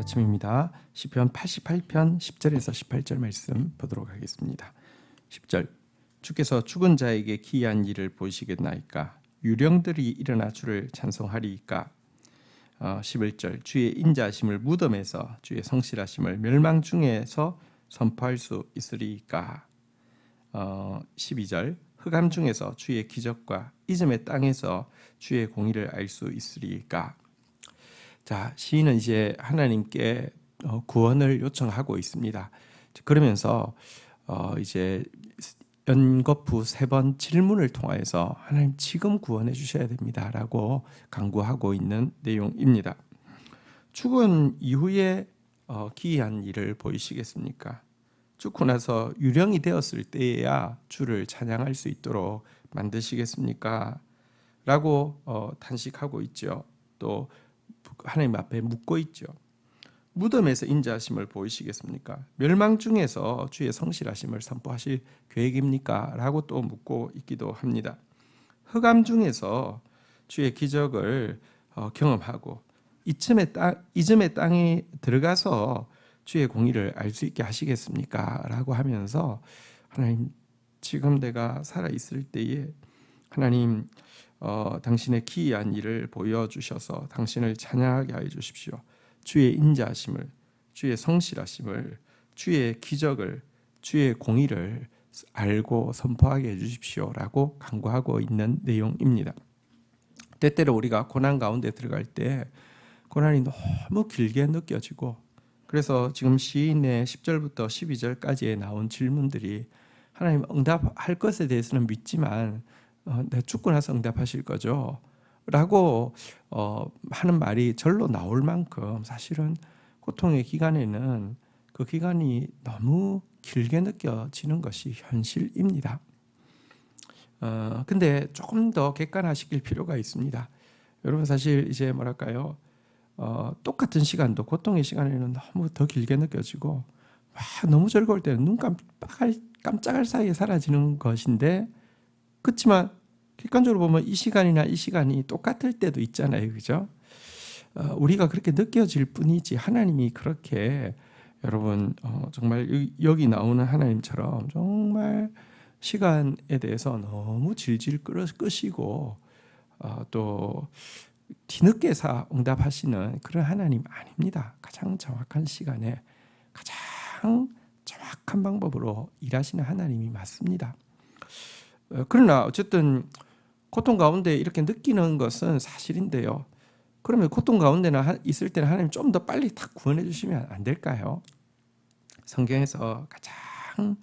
아침입니다. 시편 88편 10절에서 18절 말씀 보도록 하겠습니다. 10절 주께서 죽은 자에게 기이한 일을 보이시겠나이까? 유령들이 일어나 주를 찬송하리이까? 11절 주의 인자하심을 무덤에서 주의 성실하심을 멸망 중에서 선포할 수 있으리이까? 12절 흑암 중에서 주의 기적과 이즘의 땅에서 주의 공의를 알 수 있으리이까? 자, 시인은 이제 하나님께 구원을 요청하고 있습니다. 그러면서 이제 연거푸 3번 질문을 통하여서 하나님 지금 구원해 주셔야 됩니다라고 강구하고 있는 내용입니다. 죽은 이후에 기이한 일을 보이시겠습니까? 죽고 나서 유령이 되었을 때에야 주를 찬양할 수 있도록 만드시겠습니까? 라고 탄식하고 있죠. 또 하나님 앞에 묻고 있죠. 무덤에서 인자하심을 보이시겠습니까? 멸망 중에서 주의 성실하심을 선포하실 계획입니까? 라고 또 묻고 있기도 합니다. 흑암 중에서 주의 기적을 경험하고 이즘의 땅에 들어가서 주의 공의를 알 수 있게 하시겠습니까? 라고 하면서 하나님 지금 내가 살아있을 때에 하나님 당신의 기이한 일을 보여주셔서 당신을 찬양하게 하여 주십시오. 주의 인자하심을, 주의 성실하심을, 주의 기적을, 주의 공의를 알고 선포하게 해주십시오 라고 간구하고 있는 내용입니다. 때때로 우리가 고난 가운데 들어갈 때 고난이 너무 길게 느껴지고, 그래서 지금 시인의 10절부터 12절까지에 나온 질문들이 하나님 응답할 것에 대해서는 믿지만 내가 죽고 나서 응답하실 거죠? 라고 하는 말이 절로 나올 만큼 사실은 고통의 기간에는 그 기간이 너무 길게 느껴지는 것이 현실입니다. 근데 조금 더 객관화시킬 필요가 있습니다. 여러분 사실 이제 뭐랄까요? 똑같은 시간도 고통의 시간에는 너무 더 길게 느껴지고 너무 즐거울 때는 눈 깜짝할 사이에 사라지는 것인데, 그렇지만 객관적으로 보면 이 시간이나 이 시간이 똑같을 때도 있잖아요, 그죠? 우리가 그렇게 느껴질 뿐이지 하나님이 그렇게 여러분 정말 여기 나오는 하나님처럼 정말 시간에 대해서 너무 질질 끄시고 또 뒤늦게서 응답하시는 그런 하나님 아닙니다. 가장 정확한 시간에 가장 정확한 방법으로 일하시는 하나님이 맞습니다. 그러나 어쨌든 고통 가운데 이렇게 느끼는 것은 사실인데요. 그러면 고통 가운데 있을 때는 하나님 좀 더 빨리 딱 구원해 주시면 안 될까요? 성경에서 가장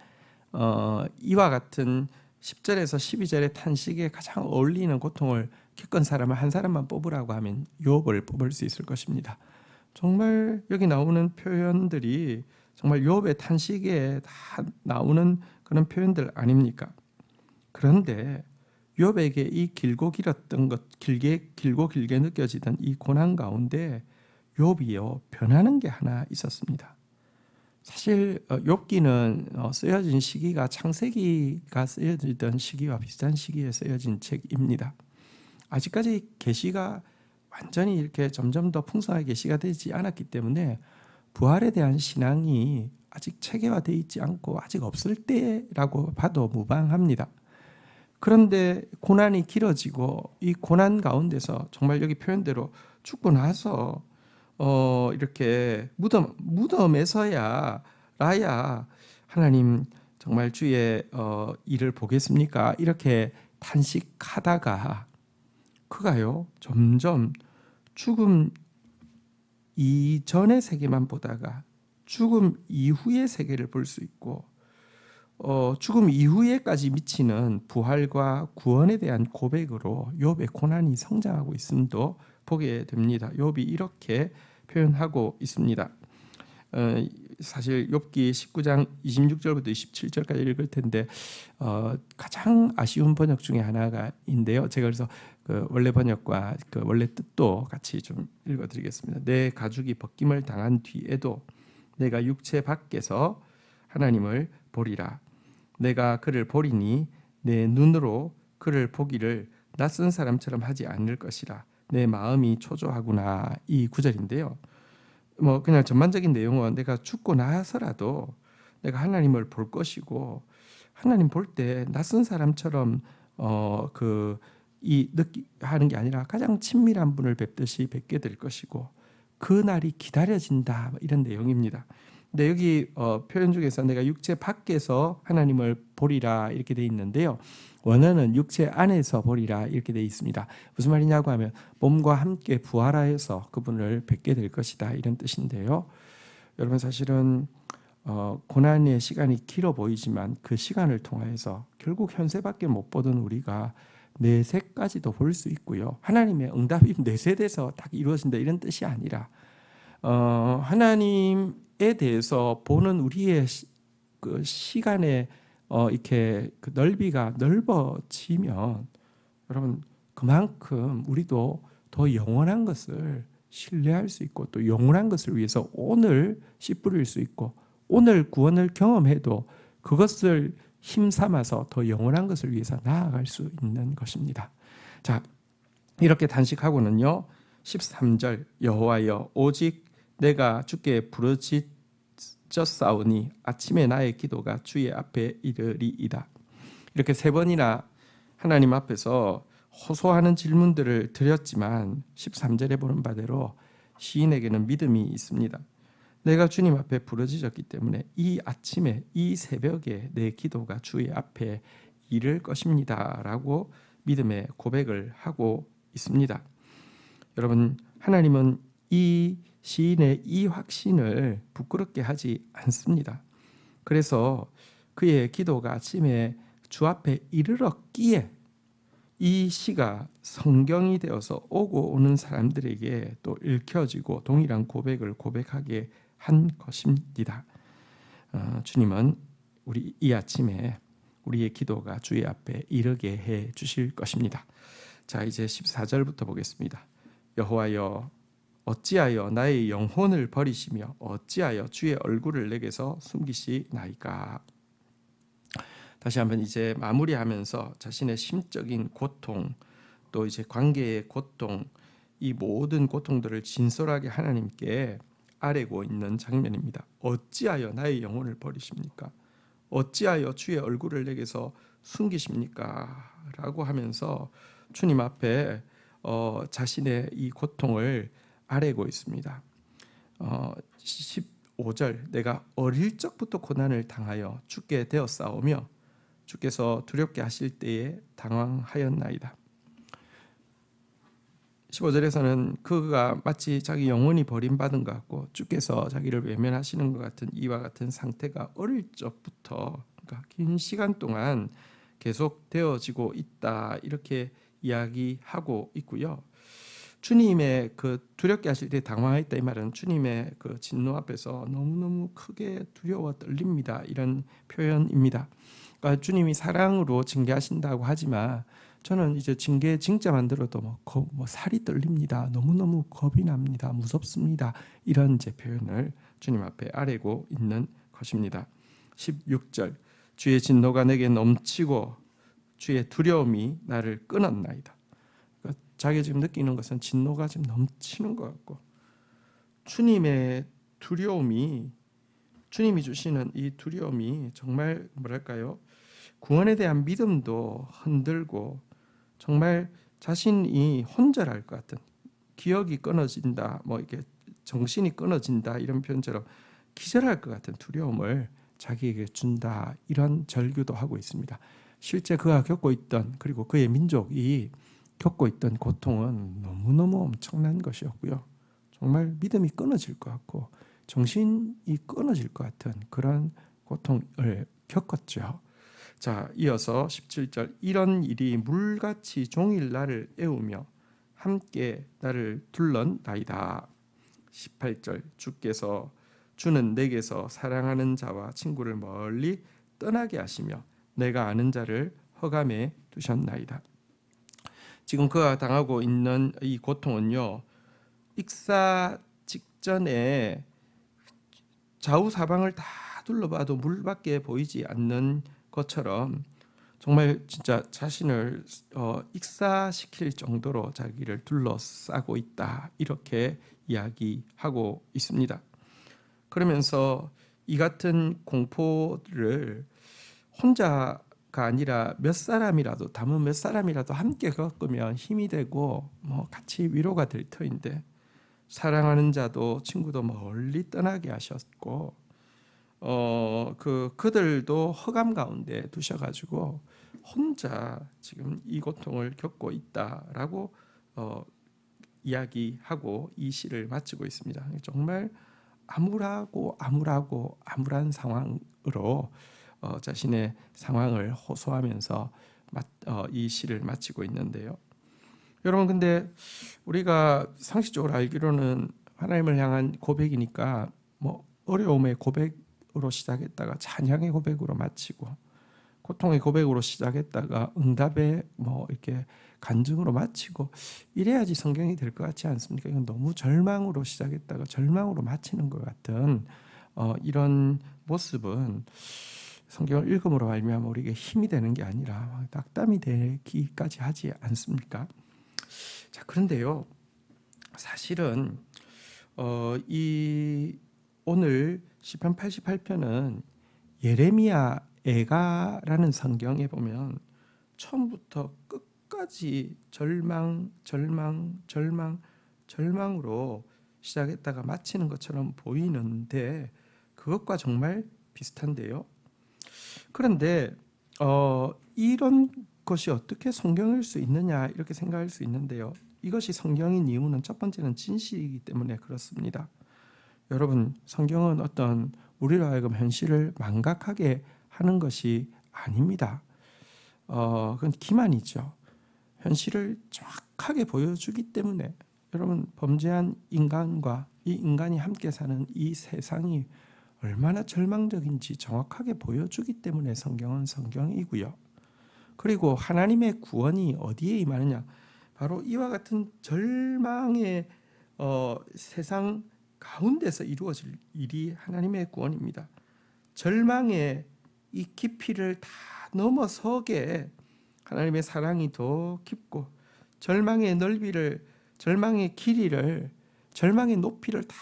이와 같은 10절에서 12절의 탄식에 가장 어울리는 고통을 겪은 사람을 한 사람만 뽑으라고 하면 욥을 뽑을 수 있을 것입니다. 정말 여기 나오는 표현들이 정말 욥의 탄식에 다 나오는 그런 표현들 아닙니까? 그런데 욥에게 이 길고 길었던 것, 길고 길게 느껴지던 이 고난 가운데 욥이요 변하는 게 하나 있었습니다. 사실 욥기는 쓰여진 시기가 창세기가 쓰여지던 시기와 비슷한 시기에 쓰여진 책입니다. 아직까지 계시가 완전히 이렇게 점점 더 풍성하게 계시가 되지 않았기 때문에 부활에 대한 신앙이 아직 체계화되어 있지 않고 아직 없을 때라고 봐도 무방합니다. 그런데 고난이 길어지고 이 고난 가운데서 정말 여기 표현대로 죽고 나서 이렇게 무덤에서야 라야 하나님 정말 주의 일을 보겠습니까? 이렇게 탄식하다가 그가요 점점 죽음 이전의 세계만 보다가 죽음 이후의 세계를 볼 수 있고 죽음 이후에까지 미치는 부활과 구원에 대한 고백으로 욥의 고난이 성장하고 있음도 보게 됩니다. 욥이 이렇게 표현하고 있습니다. 사실 욥기 19장 26절부터 27절까지 읽을 텐데 가장 아쉬운 번역 중에 하나가인데요. 제가 그래서 그 원래 번역과 그 원래 뜻도 같이 좀 읽어드리겠습니다. 내 가죽이 벗김을 당한 뒤에도 내가 육체 밖에서 하나님을 보리라. 내가 그를 보리니 내 눈으로 그를 보기를 낯선 사람처럼 하지 않을 것이라. 내 마음이 초조하구나. 이 구절인데요. 뭐 그냥 전반적인 내용은 내가 죽고 나서라도 내가 하나님을 볼 것이고 하나님 볼 때 낯선 사람처럼 하는 게 아니라 가장 친밀한 분을 뵙듯이 뵙게 될 것이고 그 날이 기다려진다 뭐 이런 내용입니다. 근데 여기 표현 중에서 내가 육체 밖에서 하나님을 보리라 이렇게 돼 있는데요. 원어는 육체 안에서 보리라 이렇게 돼 있습니다. 무슨 말이냐고 하면 몸과 함께 부활하여서 그분을 뵙게 될 것이다 이런 뜻인데요. 여러분 사실은 고난의 시간이 길어 보이지만 그 시간을 통해서 결국 현세밖에 못 보던 우리가 내세까지도 볼 수 있고요. 하나님의 응답이 내세돼서 딱 이루어진다 이런 뜻이 아니라 하나님에 대해서 보는 우리의 그 시간의 이렇게 그 넓이가 넓어지면 여러분 그만큼 우리도 더 영원한 것을 신뢰할 수 있고 또 영원한 것을 위해서 오늘 씨 뿌릴 수 있고 오늘 구원을 경험해도 그것을 힘삼아서 더 영원한 것을 위해서 나아갈 수 있는 것입니다. 자, 이렇게 단식하고는요 13절 여호와여 오직 내가 주께 부르짖었사오니 아침에 나의 기도가 주의 앞에 이르리이다. 이렇게 세 번이나 하나님 앞에서 호소하는 질문들을 드렸지만 13절에 보는 바대로 시인에게는 믿음이 있습니다. 내가 주님 앞에 부르짖었기 때문에 이 아침에 이 새벽에 내 기도가 주의 앞에 이를 것입니다 라고 믿음의 고백을 하고 있습니다. 여러분 하나님은 이 시인의 이 확신을 부끄럽게 하지 않습니다. 그래서 그의 기도가 아침에 주 앞에 이르렀기에 이 시가 성경이 되어서 오고 오는 사람들에게 또 읽혀지고 동일한 고백을 고백하게 한 것입니다. 주님은 우리 이 아침에 우리의 기도가 주의 앞에 이르게 해 주실 것입니다. 자, 이제 14절부터 보겠습니다. 여호와여 어찌하여 나의 영혼을 버리시며 어찌하여 주의 얼굴을 내게서 숨기시나이까. 다시 한번 이제 마무리하면서 자신의 심적인 고통 또 이제 관계의 고통 이 모든 고통들을 진솔하게 하나님께 아뢰고 있는 장면입니다. 어찌하여 나의 영혼을 버리십니까? 어찌하여 주의 얼굴을 내게서 숨기십니까? 라고 하면서 주님 앞에 자신의 이 고통을 아뢰고 있습니다. 15절 내가 어릴 적부터 고난을 당하여 죽게 되었사오며 주께서 두렵게 하실 때에 당황하였나이다. 15절에서는 그가 마치 자기 영혼이 버림받은 것 같고 주께서 자기를 외면하시는 것 같은 이와 같은 상태가 어릴 적부터 그러니까 긴 시간 동안 계속 되어지고 있다 이렇게 이야기하고 있고요. 주님의 그 두렵게 하실 때 당황했다 이 말은 주님의 그 진노 앞에서 너무너무 크게 두려워 떨립니다 이런 표현입니다. 그러니까 주님이 사랑으로 징계하신다고 하지만 저는 이제 징계 징자만 들어도 뭐 살이 떨립니다. 너무너무 겁이 납니다. 무섭습니다. 이런 이제 표현을 주님 앞에 아뢰고 있는 것입니다. 16절 주의 진노가 내게 넘치고 주의 두려움이 나를 끊었나이다. 그러니까 자기가 지금 느끼는 것은 진노가 지금 넘치는 것 같고 주님의 두려움이 주님이 주시는 이 두려움이 정말 뭐랄까요? 구원에 대한 믿음도 흔들고 정말 자신이 혼절할 것 같은 기억이 끊어진다 뭐 이렇게 정신이 끊어진다 이런 표현처럼 기절할 것 같은 두려움을 자기에게 준다 이런 절규도 하고 있습니다. 실제 그가 겪고 있던 그리고 그의 민족이 겪고 있던 고통은 너무너무 엄청난 것이었고요. 정말 믿음이 끊어질 것 같고 정신이 끊어질 것 같은 그런 고통을 겪었죠. 자, 이어서 17절 이런 일이 물같이 종일 나를 애우며 함께 나를 둘렀나이다. 18절 주는 내게서 사랑하는 자와 친구를 멀리 떠나게 하시며 내가 아는 자를 허감해 두셨나이다. 지금 그가 당하고 있는 이 고통은요. 익사 직전에 좌우 사방을 다 둘러봐도 물밖에 보이지 않는 것처럼 정말 진짜 자신을 익사시킬 정도로 자기를 둘러싸고 있다, 이렇게 이야기하고 있습니다. 그러면서 이 같은 공포를 혼자가 아니라 몇 사람이라도, 담은 몇 사람이라도 함께 겪으면 힘이 되고 같이 위로가 될 터인데, 사랑하는 자도 친구도 멀리 떠나게 하셨고 그들도 허감 가운데 두셔가지고 혼자 지금 이 고통을 겪고 있다라고 이야기하고 이 시를 마치고 있습니다. 정말 암울한 상황으로 자신의 상황을 호소하면서 이 시를 마치고 있는데요. 여러분, 근데 우리가 상식적으로 알기로는 하나님을 향한 고백이니까 어려움의 고백으로 시작했다가 찬양의 고백으로 마치고, 고통의 고백으로 시작했다가 응답의 이렇게 간증으로 마치고, 이래야지 성경이 될 것 같지 않습니까? 이건 너무 절망으로 시작했다가 절망으로 마치는 것 같은 이런 모습은 성경을 읽음으로 말미암아 우리에게 힘이 되는 게 아니라 낙담이 되기까지 하지 않습니까? 자, 그런데요, 사실은 이 오늘 시편 88편은 예레미야 애가라는 성경에 보면 처음부터 끝까지 절망으로 시작했다가 마치는 것처럼 보이는데, 그것과 정말 비슷한데요. 그런데 이런 것이 어떻게 성경일 수 있느냐, 이렇게 생각할 수 있는데요. 이것이 성경인 이유는 첫 번째는 진실이기 때문에 그렇습니다. 여러분, 성경은 어떤 우리로 하여금 현실을 망각하게 하는 것이 아닙니다. 그건 기만이죠. 현실을 정확하게 보여주기 때문에, 여러분, 범죄한 인간과 이 인간이 함께 사는 이 세상이 얼마나 절망적인지 정확하게 보여주기 때문에 성경은 성경이고요. 그리고 하나님의 구원이 어디에 임하느냐, 바로 이와 같은 절망의 세상 가운데서 이루어질 일이 하나님의 구원입니다. 절망의 이 깊이를 다 넘어서게 하나님의 사랑이 더 깊고, 절망의 넓이를, 절망의 길이를, 절망의 높이를 다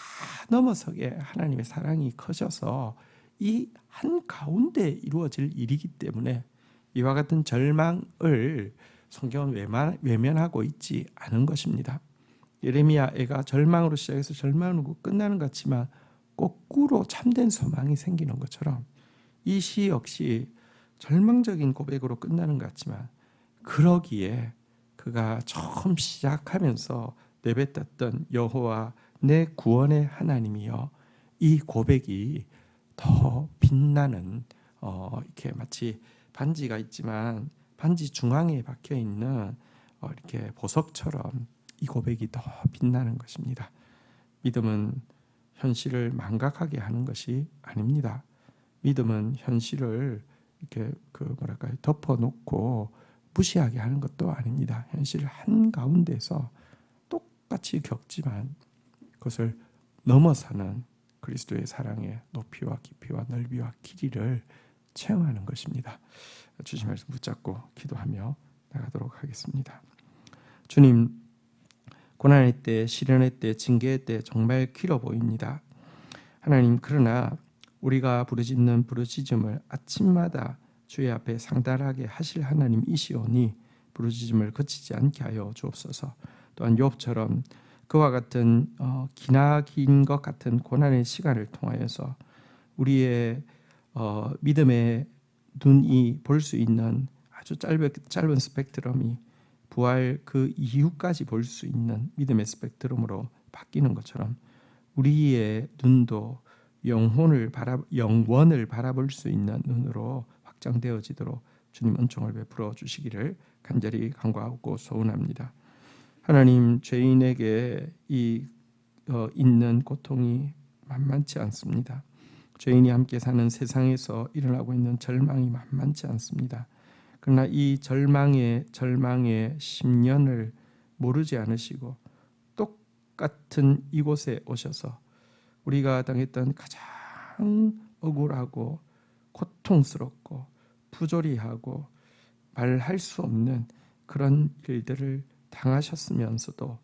넘어서게 하나님의 사랑이 커져서 이 한가운데 이루어질 일이기 때문에 이와 같은 절망을 성경은 외면하고 있지 않은 것입니다. 예레미야 애가 절망으로 시작해서 절망으로 끝나는 것 같지만 거꾸로 참된 소망이 생기는 것처럼 이 시 역시 절망적인 고백으로 끝나는 것 같지만, 그러기에 그가 처음 시작하면서 내뱉었던 여호와 내 구원의 하나님이여, 이 고백이 더 빛나는, 이렇게 마치 반지가 있지만 반지 중앙에 박혀 있는 이렇게 보석처럼 이 고백이 더 빛나는 것입니다. 믿음은 현실을 망각하게 하는 것이 아닙니다. 믿음은 현실을 이렇게 덮어놓고 무시하게 하는 것도 아닙니다. 현실 한가운데서 똑같이 겪지만 그것을 넘어서는 그리스도의 사랑의 높이와 깊이와 넓이와 길이를 체험하는 것입니다. 주신 말씀 붙잡고 기도하며 나가도록 하겠습니다. 주님, 고난의 때, 시련의 때, 징계의 때 정말 길어 보입니다. 하나님, 그러나 우리가 부르짖는 부르짖음을 아침마다 주의 앞에 상달하게 하실 하나님이시오니 부르짖음을 그치지 않게 하여 주옵소서. 또한 욥처럼 그와 같은 기나긴 것 같은 고난의 시간을 통하여서 우리의 믿음의 눈이 볼 수 있는 아주 짧은 스펙트럼이 부활 그 이후까지 볼 수 있는 믿음의 스펙트럼으로 바뀌는 것처럼 우리의 눈도 영원을 바라볼 수 있는 눈으로 확장되어지도록 주님 은총을 베풀어 주시기를 간절히 간구하고 소원합니다. 하나님, 죄인에게 있는 고통이 만만치 않습니다. 죄인이 함께 사는 세상에서 일어나고 있는 절망이 만만치 않습니다. 그러나 이 절망의 10년을 모르지 않으시고 똑같은 이곳에 오셔서 우리가 당했던 가장 억울하고 고통스럽고 부조리하고 말할 수 없는 그런 일들을 당하셨으면서도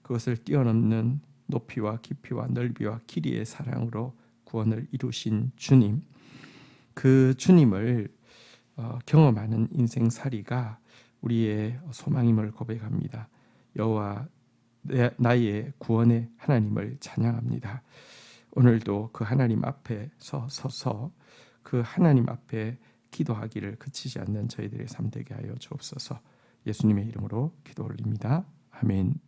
그것을 뛰어넘는 높이와 깊이와 넓이와 길이의 사랑으로 구원을 이루신 주님, 그 주님을 경험하는 인생살이가 우리의 소망임을 고백합니다. 여호와 나의 구원의 하나님을 찬양합니다. 오늘도 그 하나님 앞에 서서 그 하나님 앞에 기도하기를 그치지 않는 저희들의 삶 되게 하여 주옵소서. 예수님의 이름으로 기도 올립니다. 아멘.